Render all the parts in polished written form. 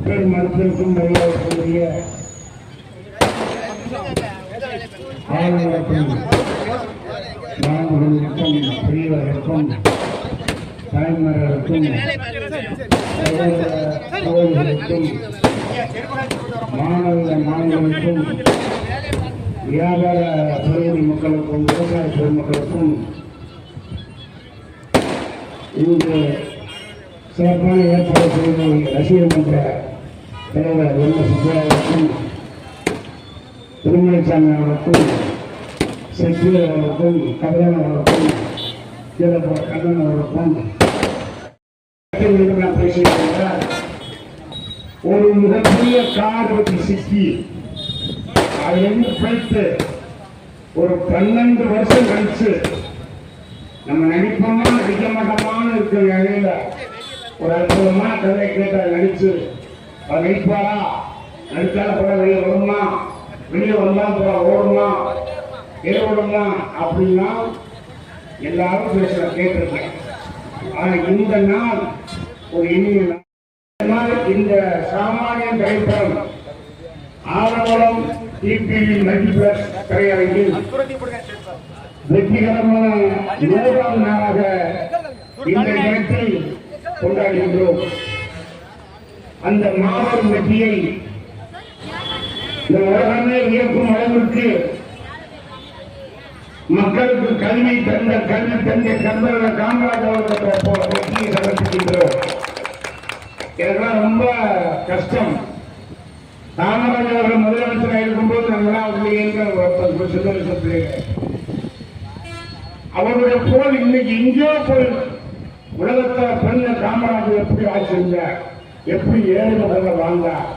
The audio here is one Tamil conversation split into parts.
மனத்திற்கும் மரியாதைக்குரிய ஆளுநருக்கும் மாணவர்களுக்கும் பெரியவர்களுக்கும் தாய்மார்களுக்கும் சகோதரர்களுக்கும் மாணவர்களுக்கும் வியாபார பெருமொழி மக்களுக்கும் விவசாய பெருமக்களுக்கும் இன்று சிறப்பான ஏற்பாடு செய்து ரசிகர் மன்ற தலைவர் வெள்ள சுப்பராவுக்கும் திருமலைசாமி அவர்களுக்கும் செட்டில் அவர்களுக்கும் கதிரன் அவர்களுக்கும் கண்ணன் அவர்களுக்கும் நான் பேசியிருக்கிறார். ஒரு மிகப்பெரிய கார் பற்றி சிக்கி அதிலிருந்து பிழைத்து ஒரு 12 வருஷம் கழிச்சு நம்ம நடிப்போமா நடிக்க மாட்டோமான இருக்கிற நிலையில ஒரு அற்புதமான கதை கேட்ட நடிச்சு அவர் நடிப்பாரா, நடிச்சால படம் வெளியே வருமா, வெளியே வந்தா படம் ஓடுமா, ஏற்படுமா அப்படின்னா எல்லாரும் பேசுற கேட்டிருக்கேன். ஆனா இந்த நாள் ஒரு இனிய நாள். இந்த சாமானிய திரைப்படம் ஆலங்குளம் டிபிவி மல்டிபிளக்ஸ் திரையரங்கில் வெற்றிகரமான 100ஆம் நாளாக இந்த இடத்தில் கொண்டாடுகின்றோம். அந்த மாபெரும் வெற்றியை இந்த உலகமே வியக்கும் அளவிற்கு மக்களுக்கு கல்வி தந்த கந்தர காமராஜ் அவர்கள் வெற்றியை சமர்ப்பிக்கின்றோம். எனக்கெல்லாம் ரொம்ப கஷ்டம். காமராஜ் அவர்கள் முதலமைச்சராக இருக்கும்போது அவருடைய போல் இன்னைக்கு எங்கேயோ போய் உலகத்தை பெண்ண காமராஜர் எப்படி ஆட்சி செஞ்சார், எப்படி ஏழை மக்களை வாழ்ந்தார்,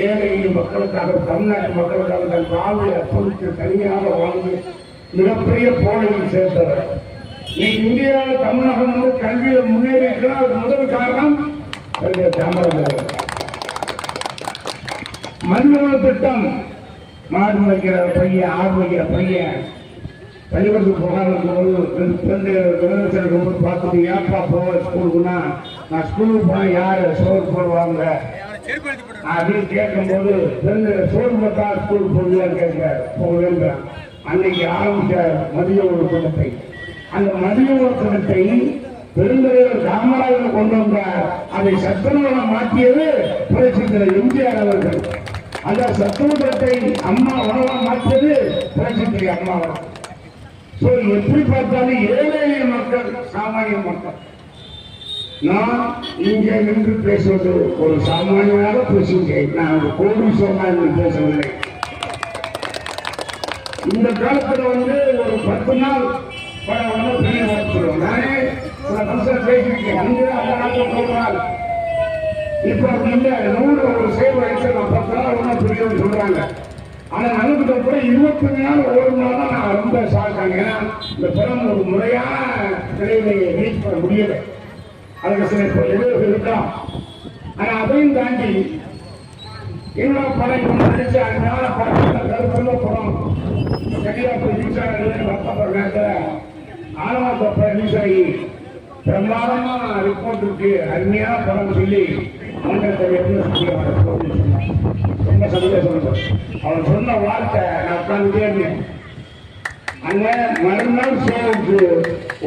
ஏழை மக்களுக்காக தமிழ்நாட்டு மக்களுக்காக தன் வாழ்வை அர்ப்பணித்து தனியாக வாழ்ந்து மிகப்பெரிய போலையில் சேர்ந்தவர். இந்தியாவில் தமிழகம் வந்து கல்வியில் முன்னேறி இருக்கிறார். முதல் காரணம் காமராஜர். மண்ணுணவு திட்டம், மாடு வைக்கிற பையன், ஆடு வைக்கிற பையன் பள்ளிக்கூடத்துக்கு போகாமல் பார்த்துட்டு ஏப்பா போவ ஸ்கூலுக்குன்னா, நான் ஸ்கூலுக்கு போனால் யார் சோறு போடுவாங்க அப்படின்னு கேட்கும்போது சோறு போட்டா ஸ்கூலுக்கு போடுவான்னு கேட்கிறார். போவேன் அன்னைக்கு ஆரம்பிச்ச மதிய உணவு திட்டத்தை, அந்த மதிய உணவு திட்டத்தை பெருந்தலைவர் காமராஜர் கொண்டு வந்தார். அதை சத்துணவாக மாற்றியது புரட்சித் எம்ஜிஆர் அவர்கள். அந்த சத்துணவத்தை அம்மா உணவாக மாற்றியது புரட்சித் அம்மா அவர்கள். எப்படி பார்த்தாலும் ஏழை மக்கள், சாமானிய மக்கள். நான் இங்கே நின்று பேசுவது ஒரு சாமானியமாக பேசுகிறேன். நான் ஒரு கோடீஸ்வரனா என்று பேசவில்லை. இந்த காலத்தில் வந்து ஒரு 10 நாள் படம் பெரிய வளர்ச்சிடும். நானே சில பரிசல் பேசியிருக்கேன். அங்கே அந்த நாட்டில் சொல்றாங்க. இப்ப அப்படி இல்லை. 100 ஒரு சேவை வயசு நான் 10 நாள் ஒன்றா பெரியவங்க சொல்றாங்க. ஆனா நமக்கு கூட 25 நாள் ஒரு நாள் தான் நான் ரொம்ப சாக்காங்க. ஏன்னா இந்த படம் ஒரு முறையான திரையில ரீச் பண்ண முடியல. அதுக்கு சில எதிர்ப்பு இருக்கலாம். ஆனா அதையும் தாண்டி இன்னொரு படம் நடிச்சு அதனால படம் படம் சரியா போய் ரிலீஸ் ஆகிற நேரத்தில் ஆலமாத்தப்ப ரிலீஸ் ஆகி பிரமாதமா ரிப்போர்ட் இருக்கு, அருமையான படம் சொல்லி மன்றத்தை ரொம்ப சந்தோஷம். அவர் சொன்ன வார்த்தை நான் உட்கார்ந்துட்டே இருந்தேன். அங்க மறுநாள் ஷோவுக்கு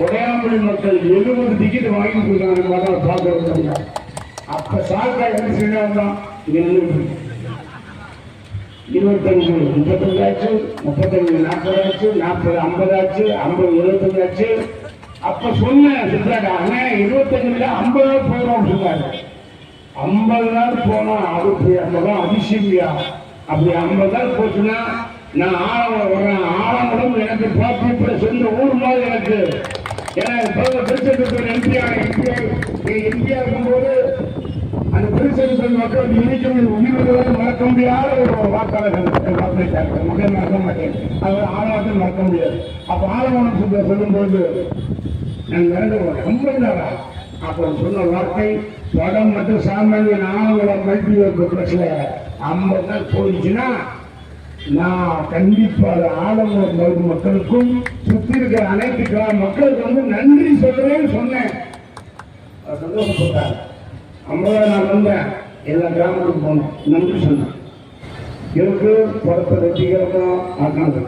உடையாமொழி மக்கள் 70 டிக்கெட் வாங்கி கொடுத்தாங்க. பார்க்க அப்ப சாக்கா என்ன செய்யணும், 25 35 ஆச்சு, 35 40 ஆச்சு, 40 50 ஆச்சு, 50 75 ஆச்சு. அப்ப சொன்னேன் சித்தாடா, அண்ணா 25 50 போறோம் சொன்னாங்க. 50 நாள் போனா அதுக்கு அப்பதான் அதிசயமியா. அப்படி 50 நாள் போச்சுன்னா நான் ஆழம் வர்றேன். ஆழங்களும் எனக்கு பார்த்து சொந்த ஊர் மாதிரி எனக்கு. ஏன்னா திருச்செந்தூர் எம்பியா இருக்கும்போது அந்த திருச்செந்தூர் மக்கள் இன்னைக்கும் உயிர்களை மறக்க முடியாத ஒரு வாக்காளர்கள் மறக்க மாட்டேன். அது ஆழத்தில் மறக்க முடியாது. அப்ப ஆழவனம் சொல்லும்போது நான் நடந்து 50 நாளா அப்ப சொன்ன வார்த்தை படம் மற்றும் சாமானிய ஆழவனம் மல்டிபிளக்ஸ்ல 50 நாள் போயிடுச்சுன்னா நான் கண்டிப்பாக ஆலங்குளம் மக்களுக்கும் சுற்றி இருக்கிற அனைத்து மக்களுக்கு வந்து நன்றி சொல்றேன்னு சொன்னேன். சந்தோஷப்பட்டார். 50 நாள் வந்தேன். எல்லா கிராமத்துக்கும் போனோம், நன்றி சொன்னோம். இருக்கு படத்தை வெற்றிகரமாக ஆக்கினது.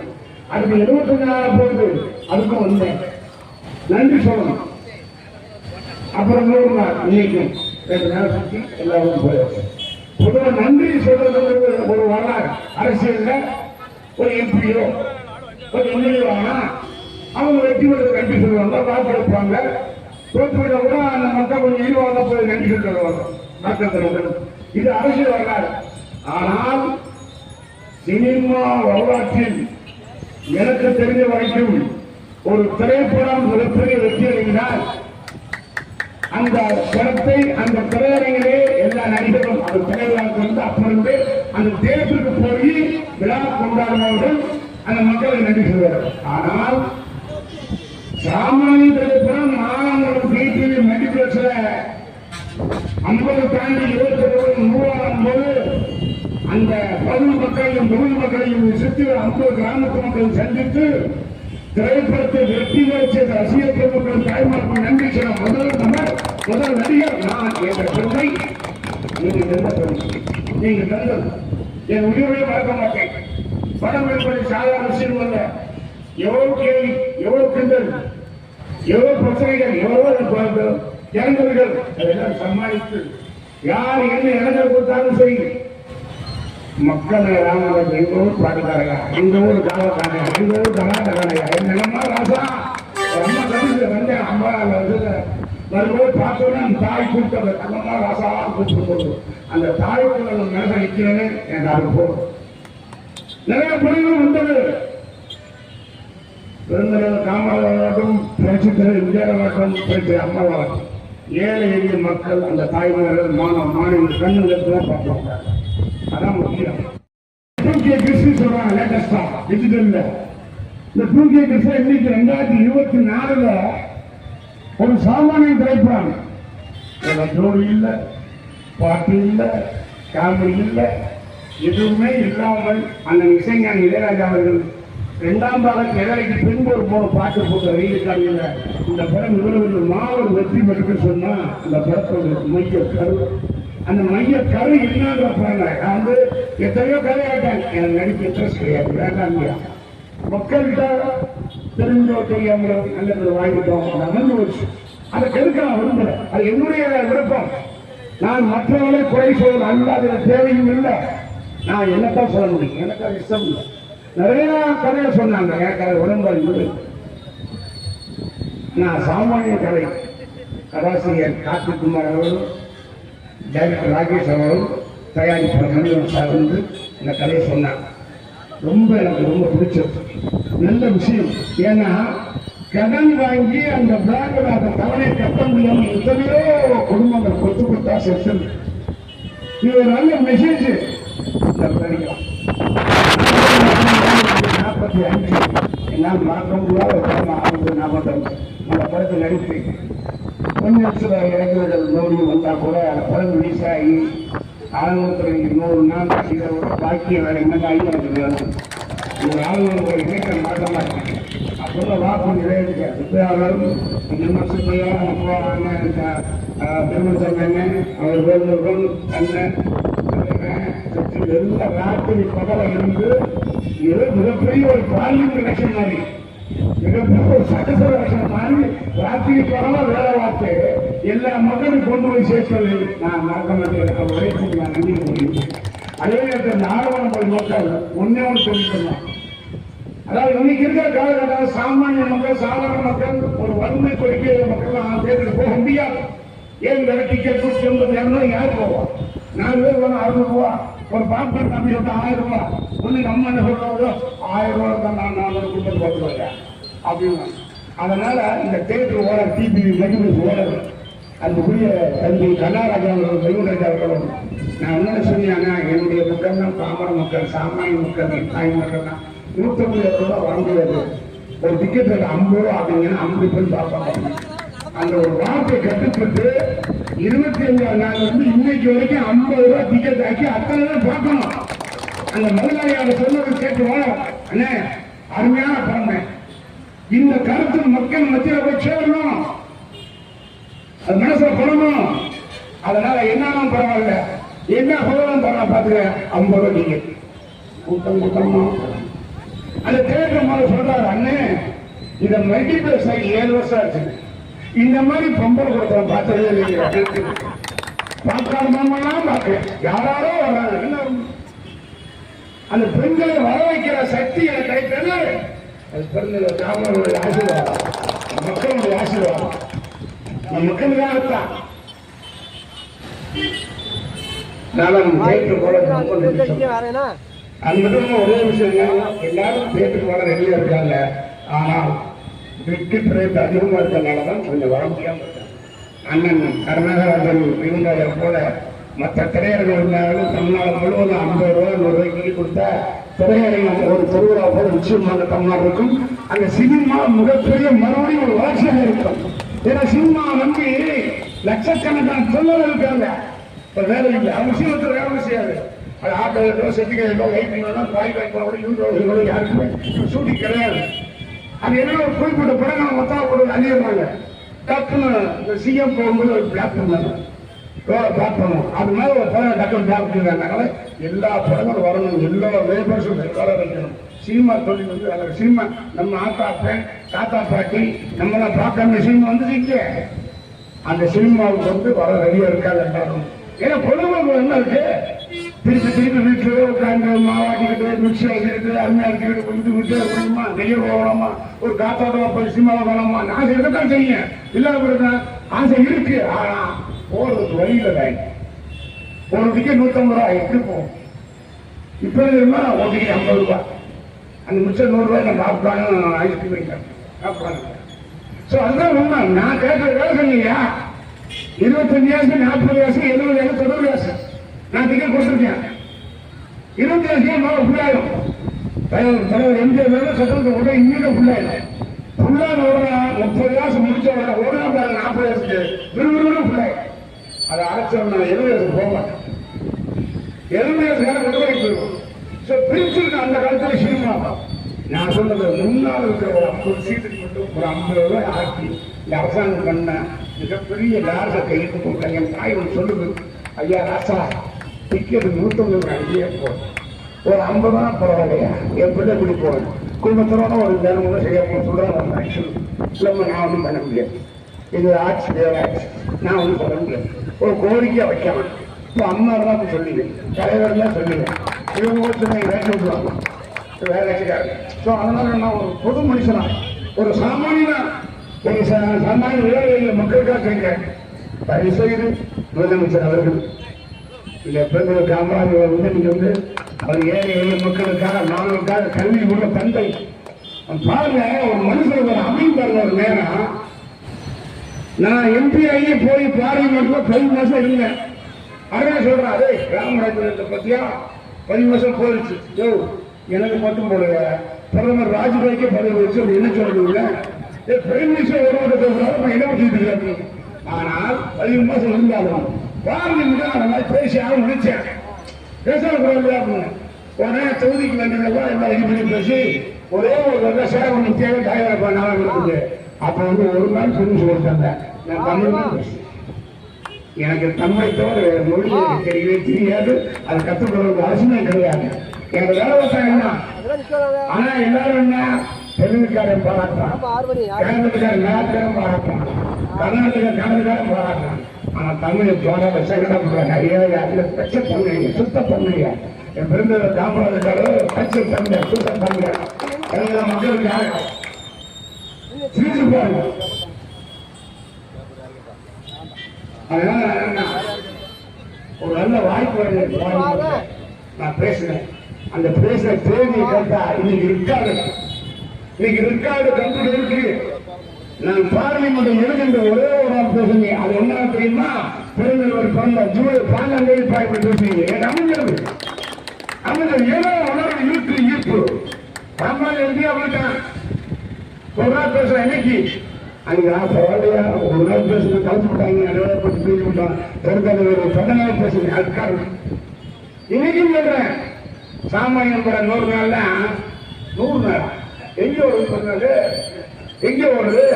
அதுக்கு 75 நாள் போகுது, அதுக்கும் வந்தேன், நன்றி சொல்லணும். அப்புறம் 100 நாள், இன்னைக்கும் 2 நாள் சுற்றி எல்லாருக்கும் போயாச்சு. பொதுவாக நன்றி சொல்றது ஒரு வரலாறு. அரசியல்ல ஒரு எம்பியோ ஒரு எம்எல்ஏ ஆனா அவங்க வெற்றி பெற்றது நன்றி சொல்லுவாங்க, வாக்களிப்பாங்க. தோற்றுவிட கூட அந்த மக்கள் கொஞ்சம் ஈடுபாக போய் நன்றி சொல்லுவாங்க மக்கள். இது அரசியல் வரலாறு. ஆனால் சினிமா வரலாற்றில் எனக்கு தெரிஞ்ச வரைக்கும் ஒரு திரைப்படம் மிகப்பெரிய வெற்றி அடைந்தால் அந்த படத்தை அந்த திரையரங்கிலே எல்லா நடிகர்களும் அந்த திரைவிழாவுக்கு வந்து அப்பிருந்து அந்த தேட்டருக்கு போய் விழா கொண்டாடுபவர்கள் அந்த மக்களை நன்றி சொல்வார்கள். ஆனால் சாமானிய திரைப்படம் மாணவர்களும் டிவி மல்டிபிளக்ஸ்ல 50 தாண்டி 27 உருவாகும் போது அந்த பகுதி மக்களையும் தொகுதி மக்களையும் சுற்றி 50 கிராமத்து மக்களையும் சந்தித்து திரைப்படத்தை வெற்றி வச்சு ரசிகர் பெருமக்கள் தாய்மார்கள் நன்றி சொன்ன முதல் நடிகர் நான் என்ற பெருமை நீங்கள் தந்தது. என் உயிரை மறக்க மாட்டேன். படம் என்பது சாதாரண விஷயம் அல்ல. எவ்வளவு கேள்வி, எவ்வளவு கிண்டல், எவ்வளவு பிரச்சனைகள், எவ்வளவு இளைஞர்கள் அதெல்லாம் சமாளித்து யார் என்ன இளைஞர் கொடுத்தாலும் சரி மக்களை ராமர் எங்க ஊர் பாட்டுக்காரங்க, எங்க ஊர் காவக்காரங்க, எங்க ஊர் கலாட்டக்காரங்க, என்னமா ராசா அம்மா கண்டிச்சு வந்தேன். அம்மா வரும்போது பார்த்தோன்னா அந்த தாய் கூப்பிட்டு தங்கம்மா ராசா கூப்பிட்டு போகுது. அந்த தாய்க்குள்ள மேல நிற்கிறேன்னு எனக்கு அது போகும். நிறைய பணிகள் வந்தது. பெருந்தலைவர் காமராஜாகட்டும், புரட்சி தலைவர் எம்ஜிஆராகட்டும், புரட்சி அம்மாவாகட்டும், ஏழை எளிய மக்கள் அந்த தாய்மார்கள் மாணவர்கள் கண்ணுதான் பார்ப்பாங்க. அதான் முக்கியம். 2K கிறிஸ்து சொல்றாங்க லேட்டஸ்டா டிஜிட்டல்ல. இந்த 2K கிறிஸ்து இன்னைக்கு 2024ல ஒரு சாமானிய திரைப்படம். ஜோடி இல்லை, பாட்டு இல்லை, காமெடி இல்லை, எதுவுமே இல்லாமல் அந்த இசைஞானி இளையராஜா அவர்கள் 2ஆம் பாகத்தில் வேலைக்கு பின்பு ஒரு பாட்டு போட்ட ரீதிக்கான இந்த படம் இவ்வளவு மாபெரும் வெற்றி பெற்று சொன்னா அந்த படத்தோட மைய கரு, அந்த மைய கரு என்னன்ற படம் நான் வந்து எத்தனையோ கதையாட்டேன். எனக்கு நடிக்க இன்ட்ரெஸ்ட் கிடையாது, வேண்டாம் இல்லையா. மக்கள்கிட்ட தெரிஞ்சோ தெரியாமலோ நல்லது வாங்கிட்டோம், நடந்து வச்சு அதை கெடுக்க நான் விரும்பல. அது என்னுடைய விருப்பம். நான் மற்றவர்களை குறை சொல்ல அல்லாத தேவையும் இல்லை. நான் என்னத்தான் சொல்ல முடியும், எனக்கு அது இஷ்டம் இல்லை. நிறைய கதையை சொன்னாங்க, எனக்கு அது உடன்பாடு இல்லை. நான் சாமானிய கதை கதாசிரியர் கார்த்திக்குமார் அவர்களும் டைரக்டர் ராகேஷ் அவர்களும் தயாரிப்பாளர் மணிவன் சார் வந்து இந்த கதையை சொன்னாங்க. எனக்கு ரொம்ப பிடிச்சது, நல்ல விஷயம். ஏன்னா கடன் வாங்கி அந்த பேங்கில் அந்த தவணை கட்ட முடியாமல் எத்தனையோ குடும்பங்கள் கொத்து கொத்தா செத்து. இது ஒரு நல்ல மெசேஜ். 45 என்னால் மறக்க முடியாத அந்த படத்தை நடித்து கொஞ்சம் சில இளைஞர்கள் நோடி வந்தால் கூட அந்த படம் ரிலீஸ் ஆகி 100 நாள் இதோட பாக்கிய வேலை என்னதான் எனக்கு வேணும். ஒரு ஆளுநர் இணைக்க மறக்க மாட்டேன். அப்போதான் வாக்கு நிறைவேற்ற சுப்பையாளரும் இன்னும் சுப்பையா பெருமச்சண்ணன் அவர் வேந்தர்கள் அண்ணன் எல்லா ராத்திரி பகல இருந்து இது மிகப்பெரிய ஒரு பார்லிமெண்ட் எலெக்ஷன் மாதிரி, மிகப்பெரிய ஒரு சட்டசபை எலெக்ஷன் மாதிரி ராத்திரி பகல வேலை பார்த்து எல்லா மக்களும் கொண்டு போய் சேர்த்தது நான் மறக்க மாட்டேன். உழைப்பு நான் நன்றி முடியும். அதே நேரத்தில் நாகவனம் போய் மக்கள் ஒன்னே ஒன்று சொல்லிக்கலாம். அதாவது இன்னைக்கு இருக்கிற காலகட்டம் சாமானிய மக்கள், சாதாரண மக்கள், ஒரு வறுமை கோரிக்கை மக்கள் தேர்தலுக்கு போக முடியாது. ஏன் வேலை டிக்கெட் 180 யார் போவோம்? 4 பேர் வேணும் 600 ரூபா. ஒரு பாப்பர் தம்பி வந்து 1000 ரூபா. ஒண்ணு நம்ம என்ன சொல்றோம், 1000 ரூபா தான் நான் 400 கூட்டல் பார்த்துருவேன் அப்படின்னு. அதனால இந்த தேட்டர் ஓட டிவி மெகுமெண்ட் ஓடது அதுக்குரிய தம்பி கண்ணாராஜா அவர்கள், வெகுராஜா அவர்களும் நான் என்ன சொன்னீங்கன்னா, என்னுடைய மக்கள் தான் பாமர மக்கள், சாமானிய மக்கள், தாய் மக்கள் தான் 150 ரூபா வாங்குவது. ஒரு டிக்கெட் 50 ரூபா அப்படிங்கன்னா 50 பேர் பார்ப்பாங்க. அந்த ஒரு வார்த்தை கட்டுப்பட்டு 25ஆம் நாள் வந்து இன்னைக்கு வரைக்கும் 50 ரூபா டிக்கெட் ஆக்கி அத்தனை பேர் பார்க்கணும். அந்த முதலாளியாக சொன்னதை கேட்டுவோம். அண்ணே அருமையான படம், இந்த கருத்து மக்கள் மத்தியில் போய் சேரணும், அது மனசுல படணும். அதனால என்னாலும் பரவாயில்ல, என்ன சொல்லலாம் போறா பாத்துக்க 50 ரூபாய் நீங்க கூட்டம் கூட்டமா அந்த தேர்தல் மேல சொல்றாரு அண்ணே இத மல்டிபிளெக்ஸ் ஆகி 7 வருஷம் ஆச்சு இந்த மாதிரி பொம்பளை கொடுத்தா பார்த்ததே இல்லைங்க பார்க்காத மாமெல்லாம் பார்க்கல யாராரோ வர்றாங்க அந்த பெண்களை வர வைக்கிற சக்தி எனக்கு கிடைத்தது அது பிறந்த ராமனுடைய ஆசீர்வாதம் மக்களுடைய ஆசீர்வாதம் மக்களுக்காகத்தான் நலம் தேற்று போல அது மட்டும் ஒரே விஷயம் எல்லாரும் தேற்று போல ரெடியா இருக்காங்க ஆனால் வெற்றி பிரேட் அதிகமா இருக்கிறதுனாலதான் கொஞ்சம் வர முடியாம இருக்காங்க அண்ணன் கருணாகரன் இருந்தாய போல மற்ற திரையரங்கு இருந்தாலும் தமிழ்நாடு முழுவதும் 50 ரூபாய் 100 ரூபாய்க்கு கொடுத்தா திரையரங்கம் ஒரு திருவிழா போல நிச்சயமாக தமிழ்நாடு இருக்கும் அந்த சினிமா மிகப்பெரிய மறுபடியும் ஒரு வளர்ச்சியாக இருக்கும் ஏன்னா சினிமா நம்பி லட்சக்கணக்கான தொழில் இருக்காங்க வேலை இல்லை அவசியத்தில் வேலை செய்யாது அது ஆட்டோ செட்டிகளோ லைட்டிங்களோ பாய் வாய்ப்போட யூனிவர்சிட்டிகளோ யாருக்குமே ஷூட்டிங் கிடையாது அது என்ன ஒரு குறிப்பிட்ட படங்கள் மொத்தம் ஒரு அழியிறாங்க டக்குன்னு இந்த சிஎம் போகும்போது ஒரு பிளாக் பண்ணாங்க பார்ப்போம் அது மாதிரி ஒரு படம் டக்குனு பிளாக் பண்ணிருக்காங்க எல்லா படங்களும் வரணும் எல்லா லேபர்ஸும் வேலை வைக்கணும் சினிமா தொழில் வந்து சினிமா நம்ம ஆத்தாப்பேன் தாத்தா பாட்டி நம்மளாம் பார்க்காம சினிமா வந்து இங்கே அந்த சினிமாவுக்கு வந்து வர ரெடியா இருக்காது எல்லாரும் ஏன்னா பொதுமக்கள் என்ன இருக்கு திருப்பி திருப்பி வீட்டுல உட்காந்து மாவாட்டிக்கிட்டு மிக்சி வச்சுக்கிட்டு அருமையா இருக்கிட்டு வந்து விட்டு போகணுமா வெளியே போகலாமா ஒரு காத்தாட்டமா போய் சினிமாவை போகலாமா ஆசை இருக்கத்தான் செய்யும் இல்லாத ஆசை இருக்கு ஆனா போறதுக்கு வழியில தான் ஒரு டிக்கெட் 150 ரூபாய் எப்படி போகும் இப்ப இருந்தா ஒரு டிக்கெட் 50 ரூபாய் அந்த மிச்சம் 100 ரூபாய் நான் சாப்பிட்டாலும் ஐஸ்கிரீம் வைக்கிறேன் சோ அதுதான் உண்மை நான் கேட்கற வேலை சொன்னீங்க 25 ஆசை 40 ஆசை 70 ஆசை 90 ஆசை நான் டிக்கெட் கொடுத்துருக்கேன் 25 ஆசை ஃபுல்லாயிடும் தலைவர் எம்ஜிஆர் வேலை சட்டத்தை உடனே இன்னும் ஃபுல்லாயிடும் ஃபுல்லான ஒரு 30 ஆசை முடிச்ச ஒரு 40 ஆசைக்கு விறுவிறுன்னு ஃபுல்லாயிடும் அதை அரைச்சோம்னா 70 ஆசை போக மாட்டேன் 70 ஆசைக்கான விடுதலை போயிடும் பிரிச்சிருக்க அந்த காலத்துல சினிமா நான் சொன்னது முன்னால் இருக்கிற ஒரு 50 சீட்டுக்கு மட்டும் ஒரு 50 ரூபாய் ஆக்கி இந்த அரசாங்கம் பண்ண மிகப்பெரிய லாரத்தை கையெழுத்து கொடுத்தாங்க என் தாய் ஒன்று சொல்லுது ஐயா ராசா டிக்கெட் 150 ரூபாய் அங்கேயே போகும் ஒரு 50 ரூபா பரவாயில்லையா என் பிள்ளை இப்படி போகணும் குடும்பத்தோட ஒரு தினமும் சரியா போக சொல்றாங்க இல்லைம்மா நான் ஒன்றும் பண்ண முடியாது இது ஆட்சி தேவாட்சி நான் ஒன்றும் சொல்ல முடியாது ஒரு கோரிக்கையா வைக்கலாம் இப்போ அம்மா தான் சொல்லிடுவேன் தலைவர் தான் சொல்லிடுவேன் இவங்க வேலை விட்டுவாங்க வேலை வச்சுக்காரு ஸோ அதனால நான் ஒரு பொது மனுஷனா ஒரு சாமானியனா ஒரு சாமானிய விளையாட மக்களுக்காக கேட்கிறேன் தயவு செய்து முதலமைச்சர் அவர்கள் இந்த பெண்கள் காமராஜர் வந்து நீங்க வந்து அவர் ஏழை எளிய மக்களுக்காக மாணவர்களுக்காக கல்வி உள்ள தந்தை பாருங்க ஒரு மனுஷனுக்கு ஒரு அமைப்பு பாருங்க ஒரு நேரம் நான் எம்பி ஆகி போய் பார்லிமெண்ட்ல 10 மாசம் இருந்தேன் அதான் சொல்றேன் அதே ராமராஜன் பத்தியா 10 மாசம் போயிடுச்சு யோ எனக்கு மட்டும் போடுங்க பிரதமர் ராஜ்பாய்க்கே 10 வருஷம் என்ன சொல்றீங்க பிரைம் மினிஸ்டர் ஒரு நான் இடம் வச்சுட்டு ஆனால் 10 மாசம் இருந்தாலும் பார்லிமெண்ட் நான் பேசி ஆக நினைச்சேன் பேசக்கூடாது உடனே தொகுதிக்கு வேண்டியதெல்லாம் எல்லாம் இது பண்ணி பேசி ஒரே ஒரு விவசாயம் ஒன்று தேவை தயாரிப்பா நாளாக இருக்குது அப்ப வந்து ஒரு நாள் புரிஞ்சு கொடுத்தாங்க நான் தமிழ் தான் பேசுறேன் எனக்கு தமிழை தவிர மொழி தெரியவே தெரியாது அது கற்றுக்கொள்ள அவசியமே கிடையாது எனக்கு வேலை பார்த்தா என்ன ஆனா எல்லாரும் என்ன தெலுங்குக்காரன் பாராட்டுறான் கேரளத்துக்காரன் மேலக்காரன் பாராட்டுறான் கர்நாடகாரன் பாராட்டுறான் ஆனா தமிழை தோட வச்சா நிறைய பச்ச தமிழ் சுத்த தமிழ் என் பிறந்த காமராஜர் பச்சை தமிழ் சுத்த தமிழ் எல்லா மக்களுக்காக பாருங்க அதனால ஒரு நல்ல வாய்ப்பு நான் பேசுறேன் அந்த பேசுற தேதியை கேட்டா இன்னைக்கு ரெக்கார்டு கம்ப்யூட்டர் இருக்கு நான் பார்லிமெண்ட் எழுதுகின்ற ஒரே ஒரு நாள் பேசுங்க அது என்ன தெரியுமா பெருந்தலைவர் பிறந்த ஜூலை 12 பேசுறீங்க என் அமைச்சர் ஏதோ உணர்வு ஈர்ப்பு ராமராஜ் எழுதி அவர்கிட்ட ஒரு நாள் பேசுறேன் இன்னைக்கு அன்னைக்கு நான் பரவாயில்லையா ஒரு நாள் பேசுறது கலந்து விட்டாங்க நிறைய பற்றி பேசி விட்டான் பெருந்தலைவர் 14 பேசுறேன் அதுக்காக இன்னைக்கும் சொல்றேன் சாமானியம் கூட 100 நாள்ல 100 நாள் எங்க வருது எங்க வருது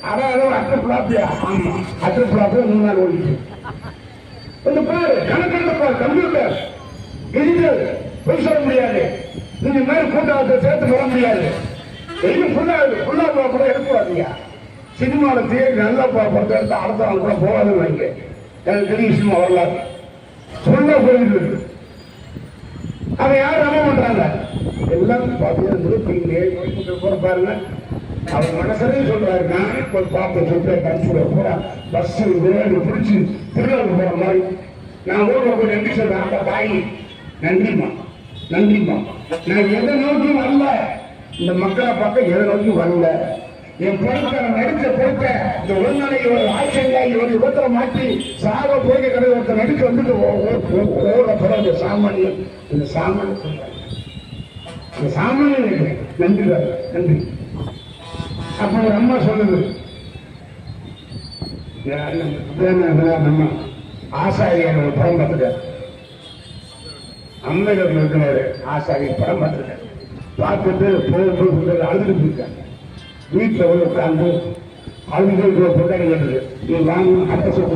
அதாவது அட்ட பிளாப்பியா ஆமா அட்ட பிளாப்பியா 3 நாள் ஓடிச்சு கொஞ்சம் பாரு, கணக்கெடுத்து பாரு, கம்ப்யூட்டர் டிஜிட்டல் போய் சொல்ல முடியாது. நீங்க மேல கூட்டாளத்தை சேர்த்து வர முடியாது. எதுவும் ஃபுல்லா கூட எடுக்கூடாதுங்க. சினிமாவில் தேடி நல்லா படத்தை எடுத்து அடுத்த நாள் கூட போகாதுன்னு வைங்க. எனக்கு தெரியும் சினிமா வரலாறு சொல்ல போயிட்டு இருக்கு. அதை யாரும் நம்ப பண்றாங்க? எல்லாம் பார்த்தீங்கன்னா பாருங்க. அவர் மனசரையும் சொல்றாரு, நான் இப்போ பார்த்து சொல்றேன் கன்சூல பூரா பஸ் பிடிச்சி திருவிழாவுக்கு போற மாதிரி நான் ஊரில் போய் நன்றி சொல்றேன். அந்த தாய் நன்றிமா நன்றிமா. நான் எதை நோக்கி வரல, இந்த மக்களை பார்க்க எதை நோக்கி வரல. என் பொறுப்பை நடிச்ச பொறுப்பை இந்த உடல்நிலை ஒரு ஆட்சியில ஒரு விபத்துல மாற்றி சாக போய் கிடையாது. ஒருத்தர் நடிக்க வந்துட்டு ஓட போற சாமானியம், இந்த சாமானியம் சொல்றாங்க. இந்த சாமானியம் நன்றி நன்றி. அப்ப ஒரு அம்மா சொல்லுது, நம்ம ஆசாரியர் ஒரு படம் பார்த்துட்டார். அம்மையர் இருக்கிறாரு, ஆசாரியர் படம் பார்த்துட்டார். பார்த்துட்டு போய் அழுதுட்டு போயிருக்காங்க. வீட்டில் போய் உட்காந்து அழுது பொண்டாடி கேட்டது, நீ வாங்க அடுத்த சொத்து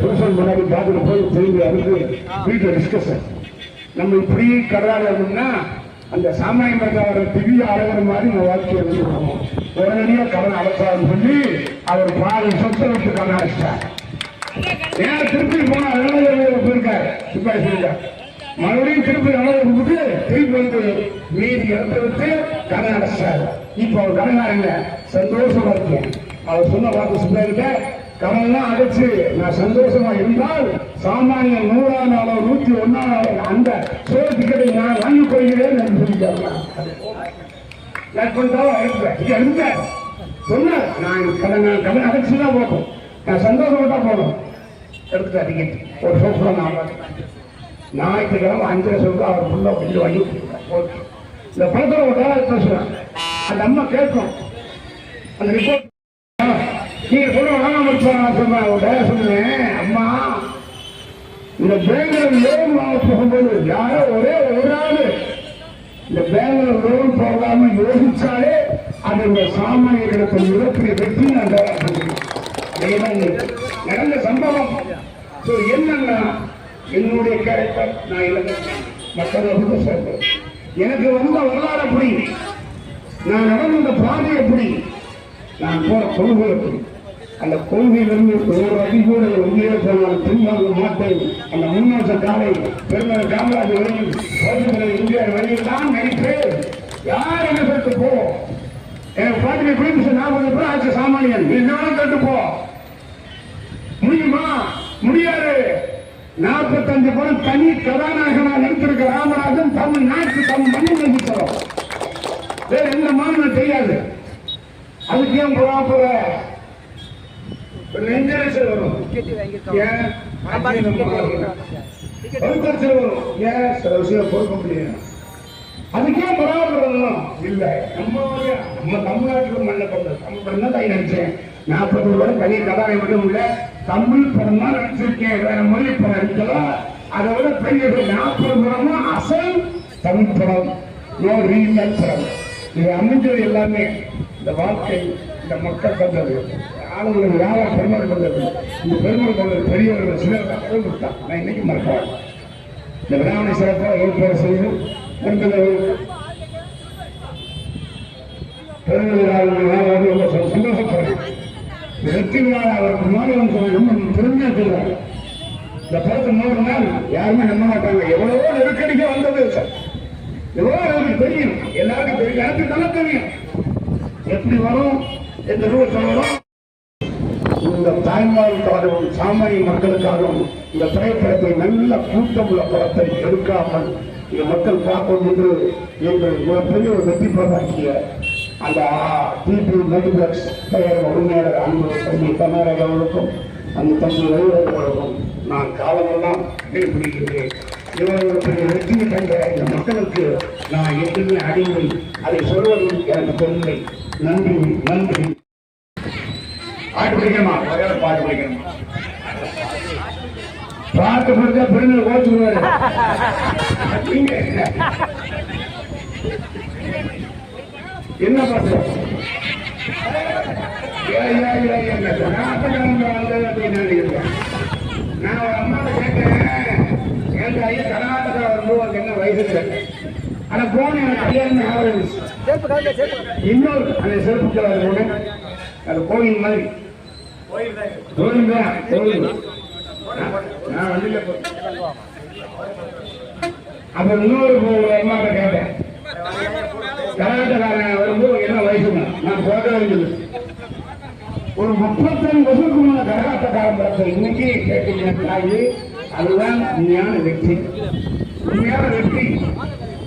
புருஷன் முன்னாடி பார்த்துட்டு போய் திரும்பி அழுது வீட்டில் டிஸ்கஷன். நம்ம இப்படி கடலாடணும்னா அந்த சாமானிய மக்கள் திவ்ய அழகிற மாதிரி நம்ம வாழ்க்கையை வந்து உடனடியாக கடன் அடைச்சாருன்னு சொல்லி அவர் பாதி சொத்தை விட்டு கடன் அடைச்சிட்டார். ஏன் திருப்பி போனா போயிருக்காரு சிப்பாய் சொல்லிட்டார். மறுபடியும் திருப்பி அளவு கொடுத்து திருப்பி வந்து மீதி இடத்தை விட்டு கடன் அடைச்சாரு. இப்ப அவர் கடனாருங்க சந்தோஷமா இருக்கேன். அவர் சொன்ன வார்த்தை சொல்லிருக்க, கடன்லாம் அடைச்சு நான் சந்தோஷமா இருந்தால் சாமானிய 100ஆம் நாளோ 101ஆம் நாளோ அந்த சோழ டிக்கெட்டை நான் வாங்கி கொள்கிறேன் சொல்லிட்டாங்க. சொன்னார், நான் கடன் அடைச்சுதான் போட்டோம், நான் சந்தோஷப்பட்டா போதும். எடுத்துட்டா டிக்கெட் ஒரு சோஃபா நான் ஞாயிற்றுக்கிழமை 5 லட்சம் அவர் ஃபுல்லா கொஞ்சம் வாங்கி இந்த படத்துல ஒரு வேலை பேசுவேன். அந்த அம்மா கேட்கும் அந்த ரிப்போர்ட் நீங்க சொல்லுவேன் சொன்னேன். அம்மா இந்த பேங்க்ல லோன் வாங்க போகும்போது யாரோ ஒரே ஒரு ஆளு இந்த பேங்க்ல லோன் போகாம யோசிச்சாலே அது இந்த சாமானியர்களுக்கு மிகப்பெரிய வெற்றி நான் நடந்த சம்பவம். என்னன்னா என்னுடைய கேரக்டர் நான் இழந்த மற்றவர்களுக்கு சொல்றேன். எனக்கு வந்த வரலாறு எப்படி, நான் நடந்த பாதை எப்படி, நான் போற கொள்கை எப்படி, அந்த கொள்கையிலிருந்து ஒரு அடி கூட ஒன்றே போனால் பின்வாங்க மாட்டேன். அந்த முன்னோட்ட காலை பெருமளவு காமராஜ் வரையில் இந்தியார் வரையில் தான் நினைப்பேன். யார் என்ன சொல்லிட்டு போ, எனக்கு பாட்டியை குறிப்பிட்டு 40 பேர் ஆச்சு சாமானியன், என்னாலும் கேட்டு போ முடியுமா? முடியாது. 45 படம் தனி கதாநாயகனாக நடித்திருக்க ராமராஜன் தமிழ்நாட்டு தமிழ் மண்ணு நடிக்கிறோம். வேற எந்த மாநிலம் தெரியாது. அதுக்கு ஏன் போற நெஞ்சரிச்சல் வரும், ஏன் வரும், ஏன் சில விஷயம் பொறுக்க முடியும். அதுக்கே பராமரிக்கணும் இல்லை. நம்ம தமிழ்நாட்டுக்கு மண்ணை கொண்டது தமிழ் படம் தான் நடிச்சேன். 40 படம் தனி கதாநாயகன் மட்டும் இல்லை, தமிழ் படம் தான் நடிச்சிருக்கேன். வேற மொழி படம் நடிக்கலாம். அதை விட பெரிய 40 படமும் அசல் தமிழ் படம், நோ ரீமேக் படம். இது அமைஞ்சது எல்லாமே இந்த வாழ்க்கை, இந்த மக்கள் தந்தது, ஆளுநர்கள் யாரா பெருமாள் தந்தது. இந்த பெருமாள் தந்தது பெரியவர்கள் சிலர் கடவுள் விட்டான். நான் இன்னைக்கு மறக்காது. இந்த விழாவை சிறப்பாக ஏற்பாடு செய்து சந்தோஷப்படுறேன். வெற்றி விழா அவருக்கு மாநிலம் பெருமையா சொல்றாங்க. இந்த படத்தை 100 நாள் யாருமே நம்ப மாட்டாங்க. எவ்வளவோ நெருக்கடிக்க வந்தது, எவ்வளவு தெரியும், எல்லாருக்கும் தெரியும், எனக்கு நல்லா தெரியும் எப்படி வரும், எந்த ரூபத்தில் வரும். இந்த தாய்மார்களுக்காகவும் சாமானிய மக்களுக்காகவும் இந்த திரைப்படத்தை நல்ல கூட்டமுள்ள படத்தை எடுக்காமல் இந்த மக்கள் பார்க்கும் என்று எங்கள் மிகப்பெரிய ஒரு வெற்றி படமாக்கிய அந்த டிபி மல்டிபிளக்ஸ் தயார் உரிமையாளர் அன்பு தம்பி கர்நாடகாவுக்கும் அந்த தம்பி வழிவர்களுக்கும் நான் காலமெல்லாம் பிடிக்கின்றேன். இவர்களுடைய வெற்றியை கண்ட இந்த மக்களுக்கு நான் எப்பவுமே அடிமை. அதை சொல்வதில் எனக்கு பெருமை. நன்றி நன்றி. பாட்டு பிடிக்கணுமா? பாட்டு பிடிக்கணுமா? பாட்டு பிடிச்சா பெருமை ஓச்சுருவாரு. என்ன பாட்டு? நான் இருக்கிறேன். ஆனா போன எனக்கு கல்யாணம் ஆரம்பிச்சு இன்னொரு அந்த செருப்பு அது கோயில் மாதிரி கோயில் தான் கோயில். நான் வண்டியில அப்ப இன்னொரு அம்மாட்ட கேட்டேன், கராட்டக்காரன் வரும்போது என்ன வயசுங்க? நான் போக இருந்தது ஒரு 35 வருஷத்துக்கு மேல கரகாட்டக்காரன் பிறந்த இன்னைக்கு கேட்டீங்க. அதுதான் உண்மையான வெற்றி. உண்மையான வெற்றி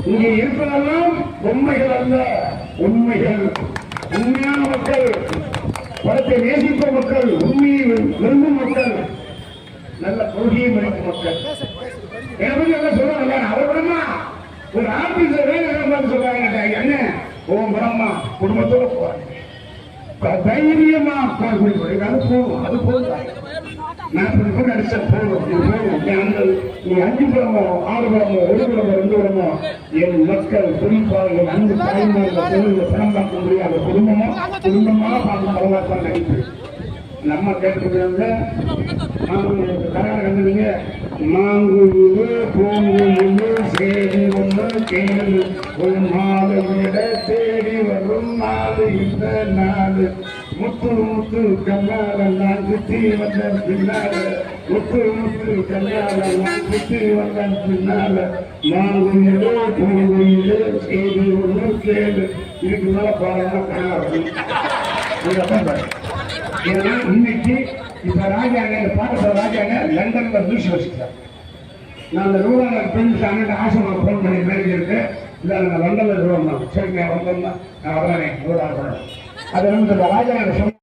இங்கே இருப்பதெல்லாம் பொம்மைகள் அல்ல, உண்மைகள். உண்மையான மக்கள், படத்தை நேசித்த மக்கள், உண்மையை விரும்பும் மக்கள், நல்ல கொள்கையை மதிக்கும் மக்கள். எனக்கு எல்லாம் சொல்லுவாங்க, அவர்மா ஒரு ஆபீசர் வேலை சொல்றாங்க, என்ன ஓம் பிரம்மா குடும்பத்தோட போறாங்க, தைரியமா அது போதும், அது போதும். 40 பேர் அடிச்சா போதும், நீ 5 புறமோ 6 புறமோ 1 புறமோ 2 புறமோ என் மக்கள் குறிப்பாக என் அன்பு தாய்மார்கள் தெருவில் பணம் பார்க்க முடியாத குடும்பமா பார்க்க பரவாயில்ல நினைப்பு. நம்ம கேட்டுக்கிறாங்க கராட கண்டுங்க, மாங்குழு பூங்குழு சேரி ஒன்று கேளு ஒரு மாலை விட தேடி வரும் நாடு இந்த நாடு. முத்து முத்து கண்ணால நான் சுத்தி வந்த பின்னால, முத்து முத்து கண்ணால நான் சுத்தி வந்த பின்னால, மாங்குழு பூங்குழு சேரி ஒன்று கேளு. இதுக்கு மேல பாருங்க கண்ணாடி. ஏன்னா இன்னைக்கு இப்ப ராஜாங்க இந்த பாட்டு ராஜாங்க லண்டன்ல மியூசியம் வச்சுக்கிறார். நான் அந்த ரூரல் பிரின்ஸ் அண்ணன் ஆசிரமம் போன் பண்ணி மேனேஜருக்கு இல்லை நாங்கள் லண்டன்ல இருக்கிறோம். சரிங்க வந்தோம்னா நான் வரேன். அதை வந்து ராஜாங்க